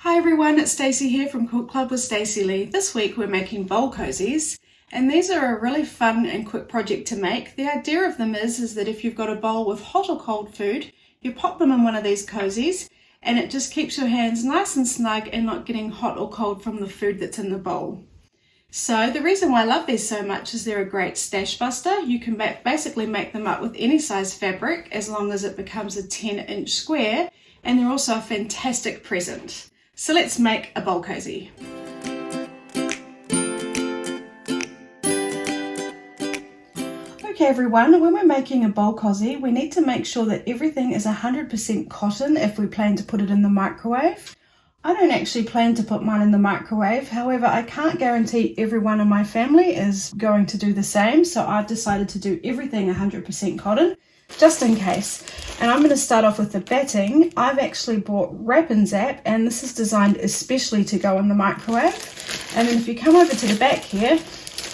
Hi everyone, it's Stacey here from Quilt Club with Stacey Lee. This week we're making bowl cozies, and these are a really fun and quick project to make. The idea of them is that if you've got a bowl with hot or cold food, you pop them in one of these cozies and it just keeps your hands nice and snug and not getting hot or cold from the food that's in the bowl. So the reason why I love these so much is they're a great stash buster. You can basically make them up with any size fabric as long as it becomes a 10-inch square, and they're also a fantastic present. So let's make a bowl cozy. Okay everyone, when we're making a bowl cozy, we need to make sure that everything is 100% cotton if we plan to put it in the microwave. I don't actually plan to put mine in the microwave, however I can't guarantee everyone in my family is going to do the same, so I've decided to do everything 100% cotton, just in case. And I'm going to start off with the batting. I've actually bought Wrap and Zap, and this is designed especially to go in the microwave. And then if you come over to the back here,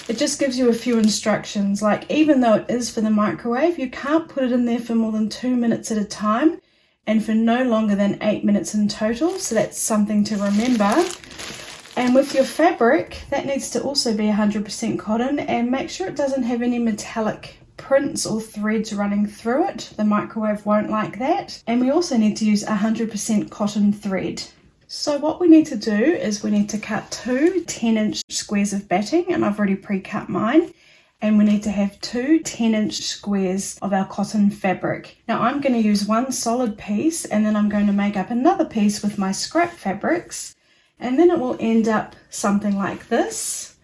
it just gives you a few instructions, like even though it is for the microwave, you can't put it in there for more than 2 minutes at a time and for no longer than 8 minutes in total, so that's something to remember. And with your fabric, that needs to also be 100% cotton, and make sure it doesn't have any metallic prints or threads running through it. The microwave won't like that. And we also need to use 100% cotton thread. So what we need to do is we need to cut two 10-inch squares of batting, and I've already pre-cut mine. And we need to have two 10-inch squares of our cotton fabric. Now I'm going to use one solid piece, and then I'm going to make up another piece with my scrap fabrics, and then it will end up something like this.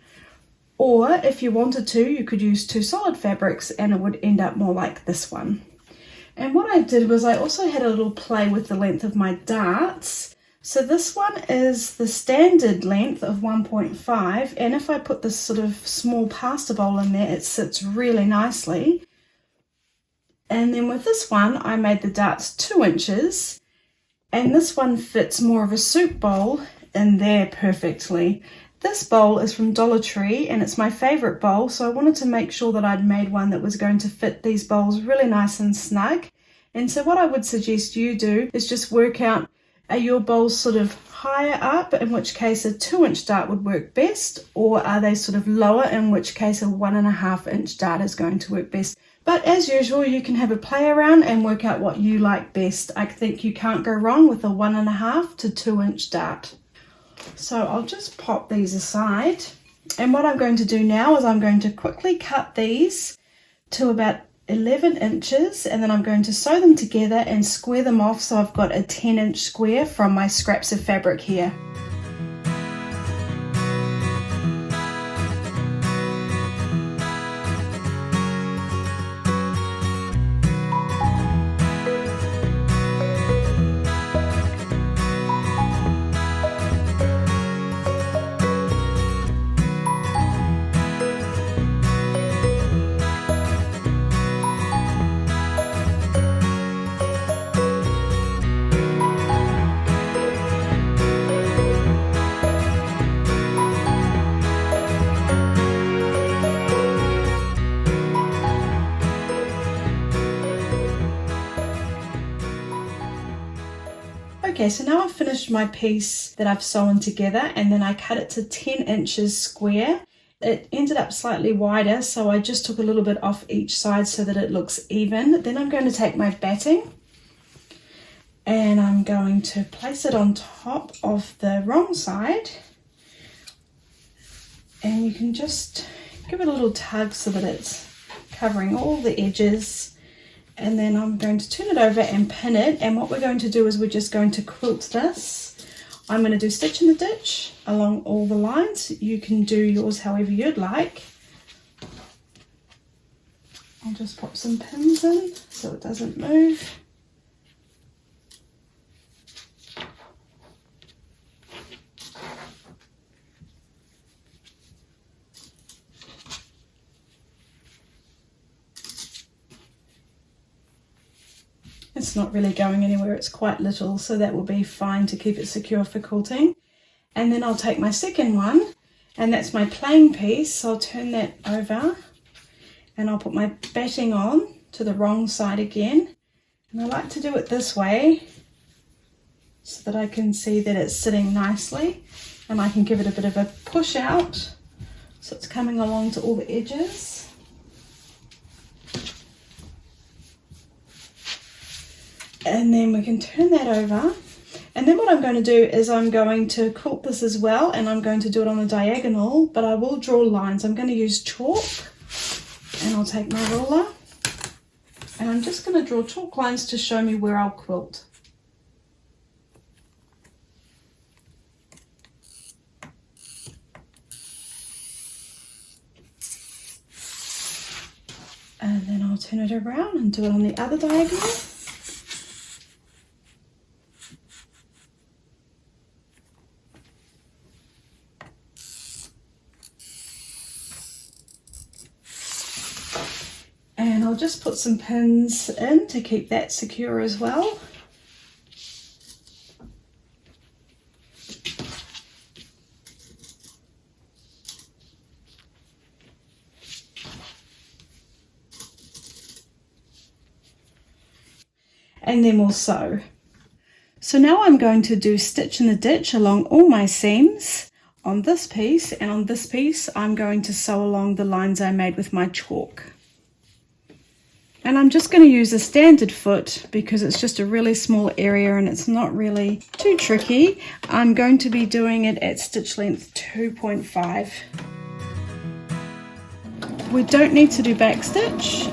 Or if you wanted to, you could use two solid fabrics and it would end up more like this one. And what I did was I also had a little play with the length of my darts. So this one is the standard length of 1.5, and if I put this sort of small pasta bowl in there, it sits really nicely. And then with this one, I made the darts 2 inches, and this one fits more of a soup bowl in there perfectly. This bowl is from Dollar Tree and it's my favorite bowl, so I wanted to make sure that I'd made one that was going to fit these bowls really nice and snug. And so what I would suggest you do is just work out, are your bowls sort of higher up, in which case a 2-inch dart would work best, or are they sort of lower, in which case a 1.5-inch dart is going to work best. But as usual, you can have a play around and work out what you like best. I think you can't go wrong with a 1.5 to 2-inch dart. So I'll just pop these aside, and what I'm going to do now is I'm going to quickly cut these to about 11 inches, and then I'm going to sew them together and square them off so I've got a 10-inch square from my scraps of fabric here. Okay, so now I've finished my piece that I've sewn together, and then I cut it to 10 inches square. It ended up slightly wider, so I just took a little bit off each side so that it looks even. Then I'm going to take my batting and I'm going to place it on top of the wrong side, and you can just give it a little tug so that it's covering all the edges. And then I'm going to turn it over and pin it, and what we're going to do is we're just going to quilt this. I'm going to do stitch in the ditch along all the lines. You can do yours however you'd like. I'll just pop some pins in so it doesn't move. It's not really going anywhere, it's quite little, so that will be fine to keep it secure for quilting. And then I'll take my second one, and that's my plain piece, so I'll turn that over and I'll put my batting on to the wrong side again. And I like to do it this way so that I can see that it's sitting nicely, and I can give it a bit of a push out so it's coming along to all the edges. And then we can turn that over. And then what I'm going to do is I'm going to quilt this as well, and I'm going to do it on a diagonal, but I will draw lines. I'm going to use chalk, and I'll take my ruler, and I'm just going to draw chalk lines to show me where I'll quilt. And then I'll turn it around and do it on the other diagonal. And I'll just put some pins in to keep that secure as well. And then we'll sew. So now I'm going to do stitch in the ditch along all my seams on this piece, and on this piece I'm going to sew along the lines I made with my chalk. And I'm just going to use a standard foot because it's just a really small area and it's not really too tricky. I'm going to be doing it at stitch length 2.5. We don't need to do back stitch.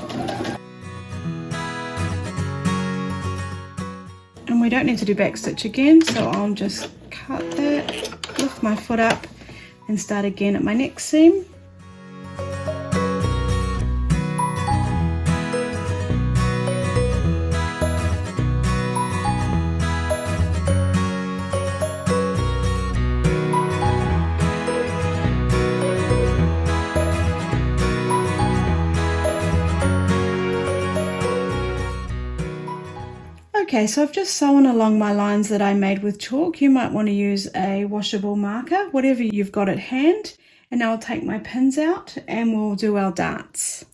And we don't need to do back stitch again, so I'll just cut that, lift my foot up and start again at my next seam. Okay, so I've just sewn along my lines that I made with chalk. You might want to use a washable marker, whatever you've got at hand. And now I'll take my pins out and we'll do our darts.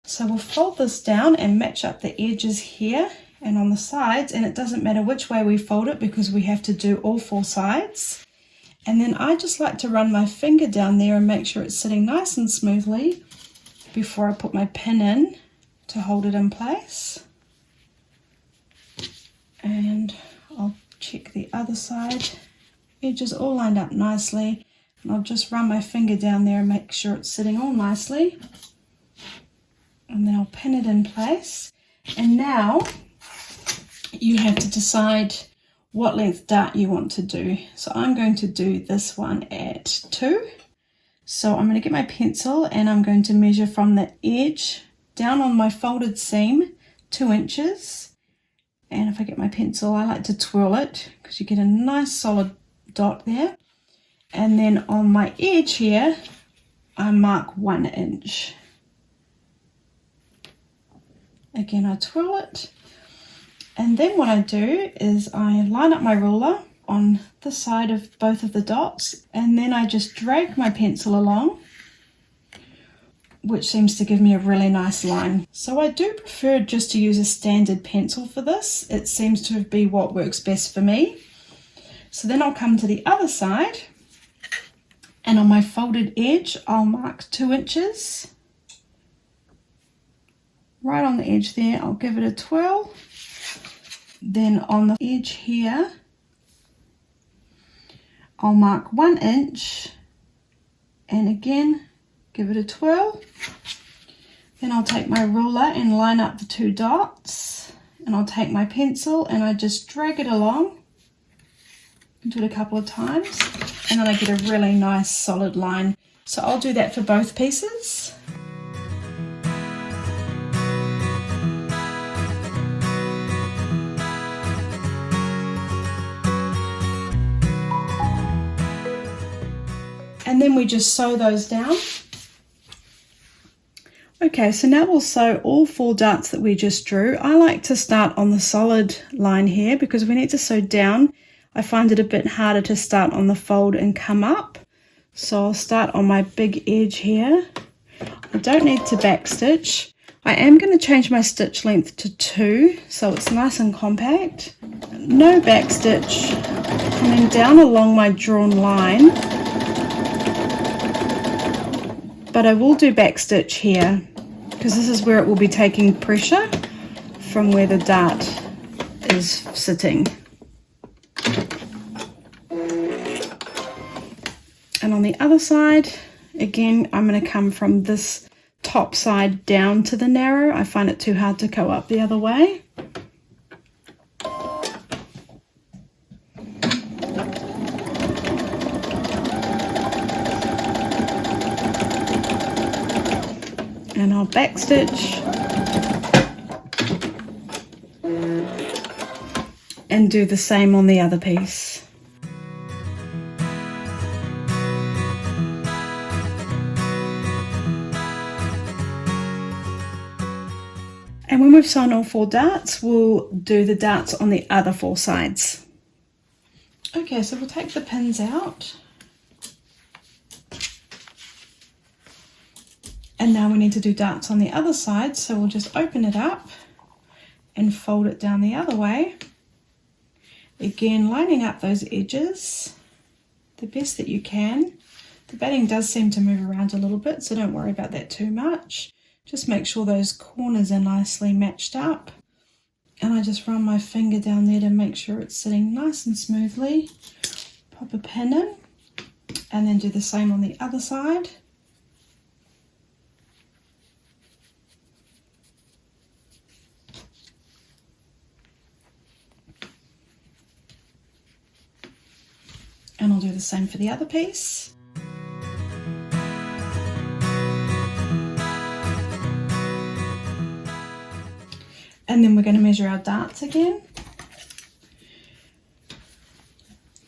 So we'll fold this down and match up the edges here and on the sides, and it doesn't matter which way we fold it because we have to do all four sides. And then I just like to run my finger down there and make sure it's sitting nice and smoothly before I put my pin in to hold it in place. And I'll check the other side, edges all lined up nicely, and I'll just run my finger down there and make sure it's sitting all nicely, and then I'll pin it in place. And now you have to decide what length dart you want to do. So I'm going to do this one at 2. So I'm going to get my pencil and I'm going to measure from the edge down on my folded seam 2 inches. And if I get my pencil, I like to twirl it because you get a nice solid dot there. And then on my edge here, I mark 1 inch. Again, I twirl it. And then what I do is I line up my ruler on the side of both of the dots, and then I just drag my pencil along, which seems to give me a really nice line. So I do prefer just to use a standard pencil for this. It seems to be what works best for me. So then I'll come to the other side, and on my folded edge I'll mark 2 inches. Right on the edge there, I'll give it a twirl. Then on the edge here, I'll mark 1 inch, and again give it a twirl. Then I'll take my ruler and line up the 2 dots, and I'll take my pencil and I just drag it along. Do it a couple of times, and then I get a really nice solid line. So I'll do that for both pieces. And then we just sew those down. Okay, so now we'll sew all 4 darts that we just drew. I like to start on the solid line here because we need to sew down. I find it a bit harder to start on the fold and come up. So I'll start on my big edge here. I don't need to backstitch. I am going to change my stitch length to 2 so it's nice and compact. No back stitch, coming down along my drawn line, but I will do back stitch here because this is where it will be taking pressure from where the dart is sitting. And on the other side, again, I'm going to come from this top side down to the narrow. I find it too hard to go up the other way. And I'll backstitch and do the same on the other piece. And when we've sewn all 4 darts, we'll do the darts on the other 4 sides. Okay, so we'll take the pins out. And now we need to do darts on the other side, so we'll just open it up and fold it down the other way. Again, lining up those edges the best that you can. The batting does seem to move around a little bit, so don't worry about that too much. Just make sure those corners are nicely matched up. And I just run my finger down there to make sure it's sitting nice and smoothly. Pop a pin in, and then do the same on the other side. And I'll do the same for the other piece. And then we're going to measure our darts again.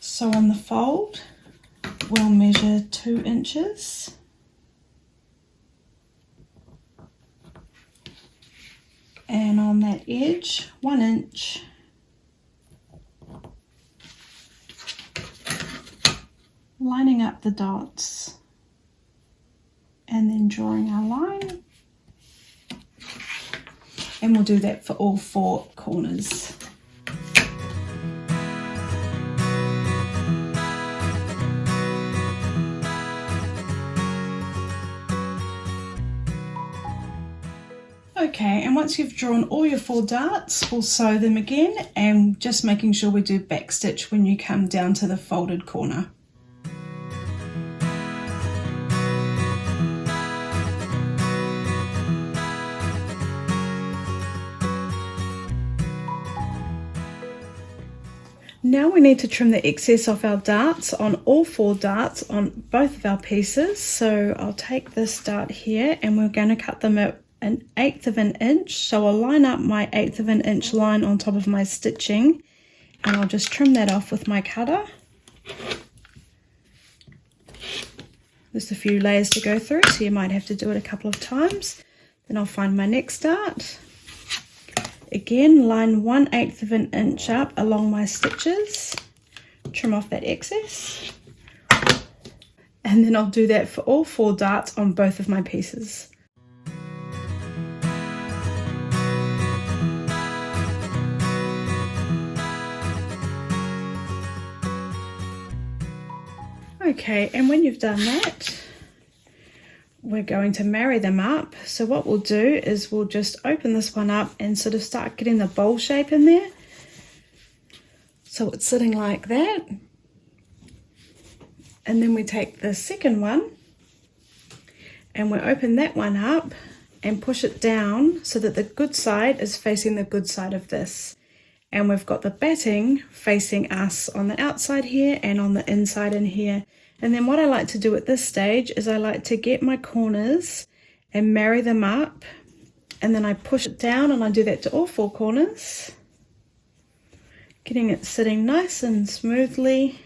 So on the fold, we'll measure 2 inches. And on that edge, 1 inch. Lining up the dots and then drawing our line, and we'll do that for all 4 corners. Okay, and once you've drawn all your 4 darts, we'll sew them again, and just making sure we do back stitch when you come down to the folded corner. Now we need to trim the excess off our darts on all 4 darts on both of our pieces. So I'll take this dart here and we're going to cut them at 1/8 of an inch. So I'll line up my 1/8 of an inch line on top of my stitching, and I'll just trim that off with my cutter. There's a few layers to go through, so you might have to do it a couple of times. Then I'll find my next dart. Again, line 1/8 of an inch up along my stitches, trim off that excess, and then I'll do that for all 4 darts on both of my pieces. Okay, and when you've done that, we're going to marry them up. So what we'll do is we'll just open this one up and sort of start getting the bowl shape in there. So it's sitting like that. And then we take the second one and we open that one up and push it down so that the good side is facing the good side of this. And we've got the batting facing us on the outside here and on the inside in here. And then what I like to do at this stage is I like to get my corners and marry them up, and then I push it down, and I do that to all 4 corners, getting it sitting nice and smoothly.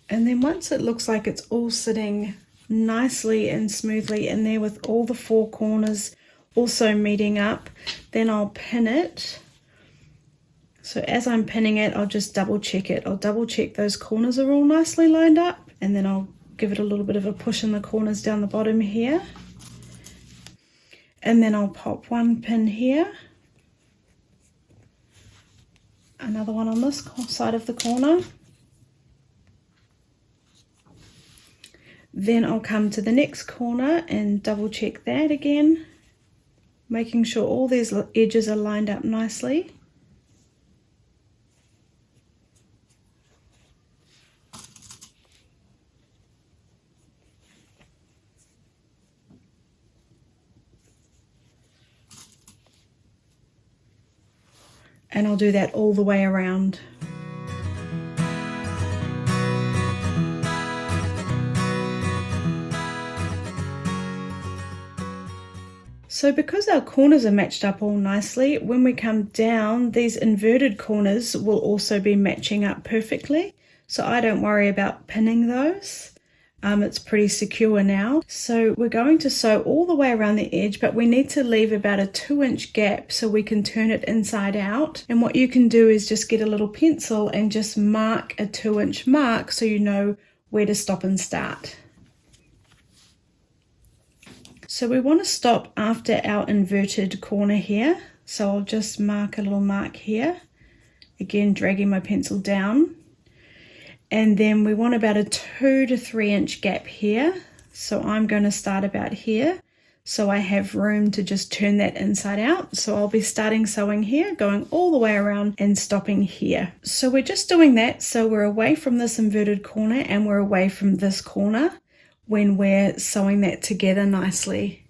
And then once it looks like it's all sitting nicely and smoothly in there with all the 4 corners also meeting up, then I'll pin it So as I'm pinning it, I'll just double check it. I'll double check those corners are all nicely lined up, and then I'll give it a little bit of a push in the corners down the bottom here. And then I'll pop one pin here, another one on this side of the corner. Then I'll come to the next corner and double check that again, making sure all these edges are lined up nicely. And I'll do that all the way around. So because our corners are matched up all nicely, when we come down, these inverted corners will also be matching up perfectly. So I don't worry about pinning those. It's pretty secure now. So we're going to sew all the way around the edge, but we need to leave about a 2-inch gap so we can turn it inside out. And what you can do is just get a little pencil and just mark a 2-inch mark so you know where to stop and start. So we want to stop after our inverted corner here. So I'll just mark a little mark here. Again, dragging my pencil down. And then we want about a 2 to 3 inch gap here. So I'm going to start about here. So I have room to just turn that inside out. So I'll be starting sewing here, going all the way around and stopping here. So we're just doing that. So we're away from this inverted corner and we're away from this corner when we're sewing that together nicely.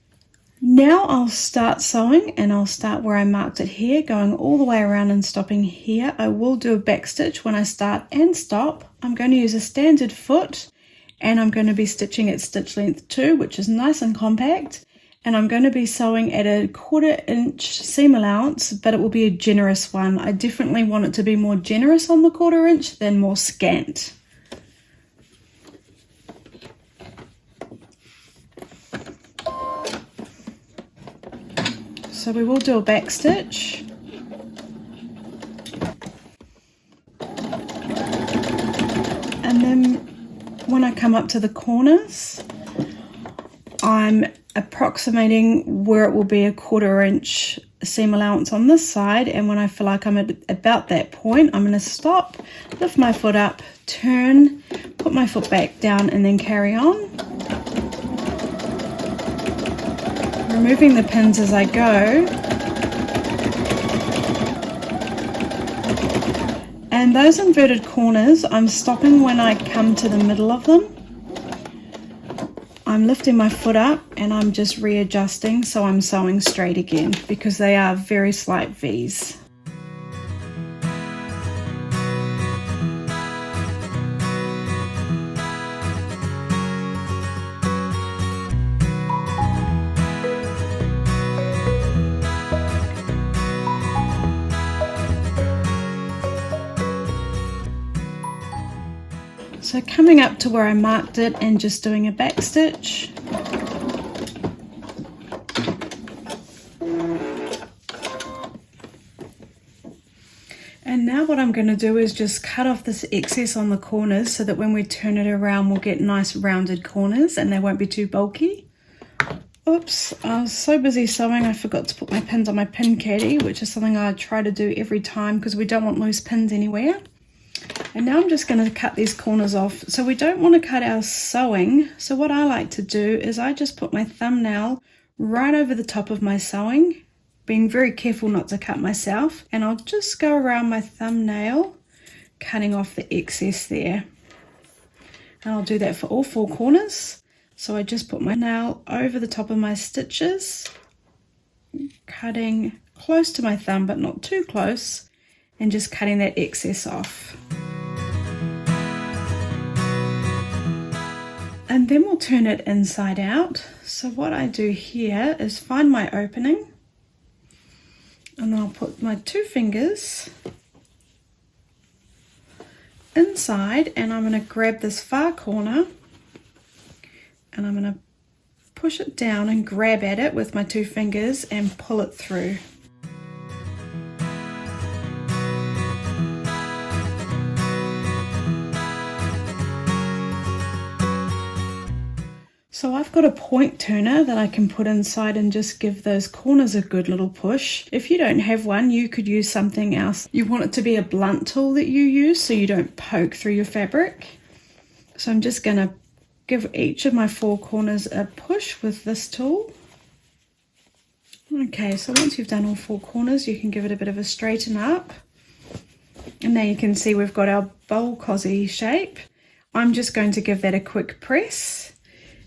Now I'll start sewing, and I'll start where I marked it here, going all the way around and stopping here. I will do a back stitch when I start and stop. I'm going to use a standard foot, and I'm going to be stitching at stitch length 2, which is nice and compact. And I'm going to be sewing at a 1/4 inch seam allowance, but it will be a generous one. I definitely want it to be more generous on the 1/4 inch than more scant. So we will do a back stitch. And then when I come up to the corners, I'm approximating where it will be a 1/4 inch seam allowance on this side, and when I feel like I'm at about that point, I'm going to stop, lift my foot up, turn, put my foot back down, and then carry on. Removing the pins as I go. And those inverted corners, I'm stopping when I come to the middle of them. I'm lifting my foot up and I'm just readjusting so I'm sewing straight again, because they are very slight V's. So coming up to where I marked it and just doing a back stitch. And now what I'm going to do is just cut off this excess on the corners so that when we turn it around we'll get nice rounded corners and they won't be too bulky. Oops, I was so busy sewing I forgot to put my pins on my pin caddy, which is something I try to do every time because we don't want loose pins anywhere. And now I'm just going to cut these corners off. So we don't want to cut our sewing. So what I like to do is I just put my thumbnail right over the top of my sewing, being very careful not to cut myself. And I'll just go around my thumbnail, cutting off the excess there. And I'll do that for all 4 corners. So I just put my nail over the top of my stitches, cutting close to my thumb but not too close, and just cutting that excess off. And then we'll turn it inside out. So what I do here is find my opening, and I'll put my 2 fingers inside, and I'm going to grab this far corner and I'm going to push it down and grab at it with my 2 fingers and pull it through. got a point turner that I can put inside and just give those corners a good little push. If you don't have one, you could use something else. You want it to be a blunt tool that you use so you don't poke through your fabric. So I'm just going to give each of my 4 corners a push with this tool. Okay, so once you've done all 4 corners, you can give it a bit of a straighten up. And now you can see we've got our bowl cozy shape. I'm just going to give that a quick press.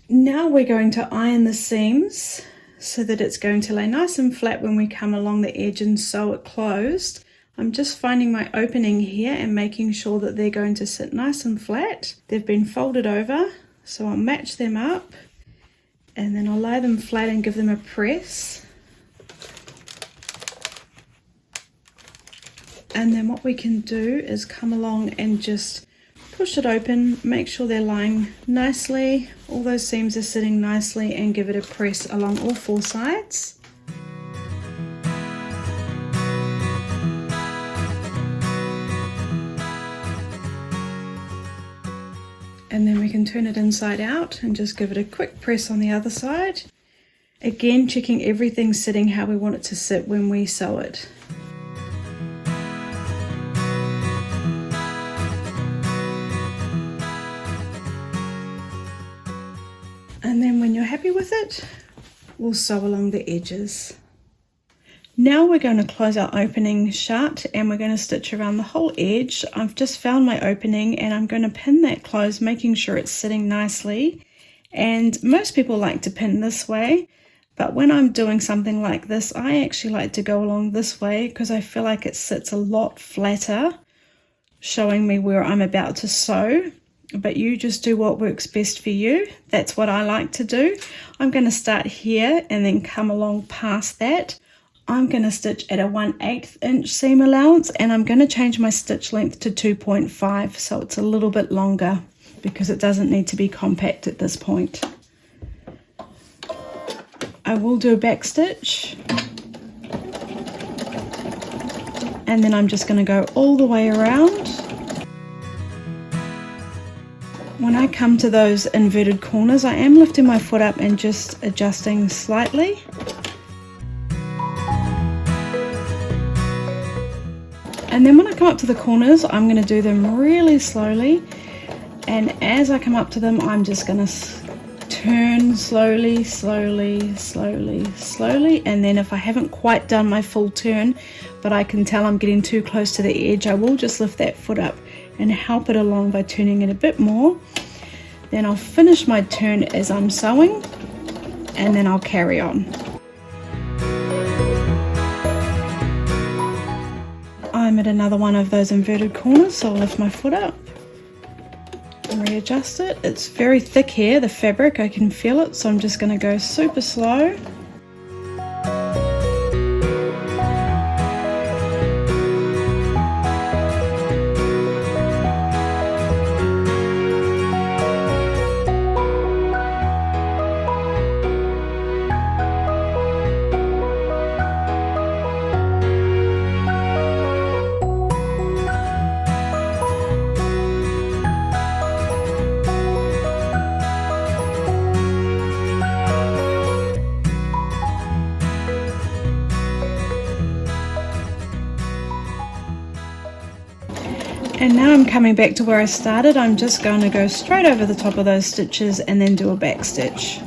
Now we're going to iron the seams so that it's going to lay nice and flat when we come along the edge and sew it closed. I'm just finding my opening here and making sure that they're going to sit nice and flat. They've been folded over, so I'll match them up and then I'll lay them flat and give them a press. And then what we can do is come along and just push it open, make sure they're lying nicely, all those seams are sitting nicely, and give it a press along all 4 sides. And then we can turn it inside out and just give it a quick press on the other side. Again, checking everything's sitting how we want it to sit when we sew it. And then when you're happy with it, we'll sew along the edges. Now we're going to close our opening shut and we're going to stitch around the whole edge. I've just found my opening and I'm going to pin that closed, making sure it's sitting nicely. And most people like to pin this way, but when I'm doing something like this, I actually like to go along this way because I feel like it sits a lot flatter, showing me where I'm about to sew. But you just do what works best for you. That's what I like to do. I'm going to start here and then come along past that. I'm going to stitch at a 1/8 inch seam allowance and I'm going to change my stitch length to 2.5 so it's a little bit longer because it doesn't need to be compact at this point. I will do a back stitch and then I'm just going to go all the way around. When I come to those inverted corners, I am lifting my foot up and just adjusting slightly. And then when I come up to the corners, I'm going to do them really slowly. And as I come up to them, I'm just going to turn slowly, slowly, slowly, slowly. And then if I haven't quite done my full turn, but I can tell I'm getting too close to the edge, I will just lift that foot up and help it along by turning it a bit more. Then I'll finish my turn as I'm sewing and then I'll carry on. I'm at another one of those inverted corners, so I'll lift my foot up and readjust it. It's very thick here, the fabric, I can feel it, so I'm just going to go super slow. And now I'm coming back to where I started. I'm just going to go straight over the top of those stitches and then do a back stitch.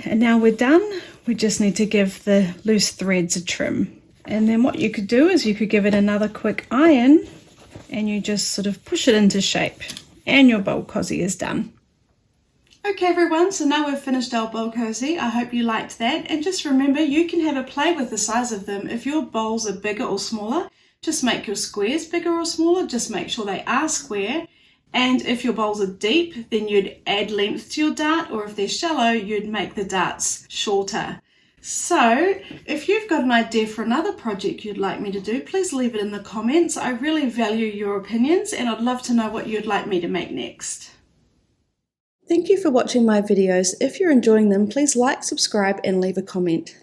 And now we're done. We just need to give the loose threads a trim. And then what you could do is you could give it another quick iron and you just sort of push it into shape and your bowl cozy is done. Okay everyone, so now we've finished our bowl cozy. I hope you liked that, and just remember you can have a play with the size of them. If your bowls are bigger or smaller, just make your squares bigger or smaller, just make sure they are square. And if your bowls are deep, then you'd add length to your dart, or if they're shallow, you'd make the darts shorter. So if you've got an idea for another project you'd like me to do, please leave it in the comments. I really value your opinions and I'd love to know what you'd like me to make next. Thank you for watching my videos. If you're enjoying them, please like, subscribe and leave a comment.